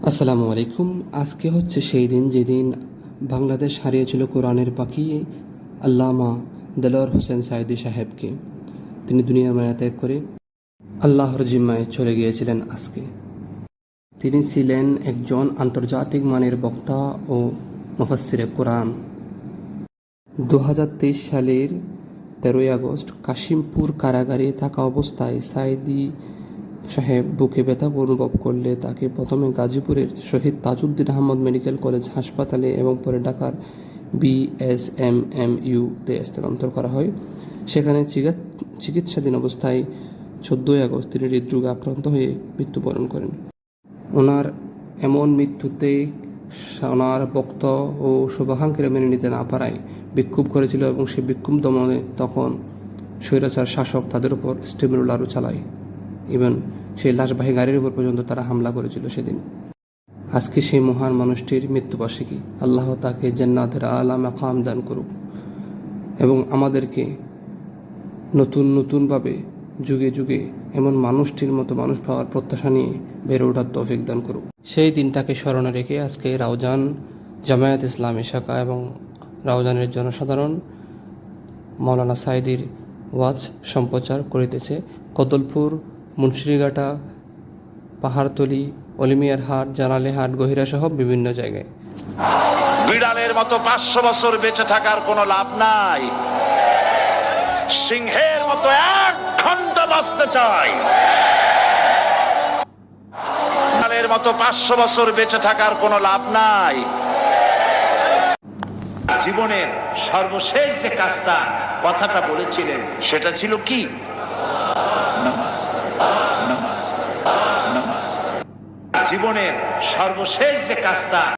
আসসালামু আলাইকুম। আজকে হচ্ছে সেই দিন যেদিন বাংলাদেশ হারিয়েছিল কোরআনের পাখি আল্লামা দেলোয়ার হোসেন সাঈদী সাহেবকে। তিনি দুনিয়ার মায়া ত্যাগ করে আল্লাহর জিম্মায় চলে গিয়েছিলেন আজকে। তিনি ছিলেন একজন আন্তর্জাতিক মানের বক্তা ও মুফাসসিরে কোরআন। 2023 সালের 13ই আগস্ট কাশিমপুর কারাগারে থাকা অবস্থায় সাঈদী সাহেব বুকে ব্যথা অনুভব করলে তাকে প্রথমে গাজীপুরের শহীদ তাজউদ্দিন আহমদ মেডিকেল কলেজ হাসপাতালে এবং পরে ঢাকার বিএসএমএমইউতে স্থানান্তর করা হয়। সেখানে চিকিৎসাধীন অবস্থায় 14ই আগস্ট তিনি হৃদরোগে আক্রান্ত হয়ে মৃত্যুবরণ করেন। ওনার এমন মৃত্যুতে ওনার ভক্ত ও শুভাকাঙ্ক্ষীরা মেনে নিতে না পারায় বিক্ষোভ করেছিল এবং সেই বিক্ষোভ দমনে তখন স্বৈরাচার শাসক তাদের উপর স্টিমুলার আরও চালায়। ইভেন সেই লাশবাহী গাড়ির উপর পর্যন্ত তারা হামলা করেছিল সেদিন। আজকে সেই মহান মানুষটির মৃত্যুবার্ষিকী। আল্লাহ তাকে জান্নাতের আলা মাকাম দান করুক এবং আমাদেরকে নতুনভাবে যুগে যুগে এমন মানুষটির মতো মানুষ পাওয়ার প্রত্যাশা নিয়ে বেড়ে ওঠার তৌফিক দান করুক। সেই দিনটাকে স্মরণে রেখে আজকে রাউজান জামায়াত ইসলামী শাখা এবং রাউজানের জনসাধারণ মাওলানা সাঈদীর ওয়াজ সম্প্রচার করিতেছে কদলপুর, মুন্সিরঘাটা, পাহাড়তলি, অলিমিয়ার হাট, জানালে হাট, গহিরা সহ বিভিন্ন জায়গায়। বিড়ালের মতো 500 বছর বেঁচে থাকার কোনো লাভ নাই। সিংহের মতো 1 ঘন্টা বাঁচতে চাই। বিড়ালের মতো 500 বছর বেঁচে থাকার কোনো লাভ নাই। জীবনের সর্বশেষ যে কাজটা কথাটা বলেছিলেন সেটা ছিল কি? নামাজ। নামাজ। নামাজ। জীবনের সর্বশেষ যে কাজটা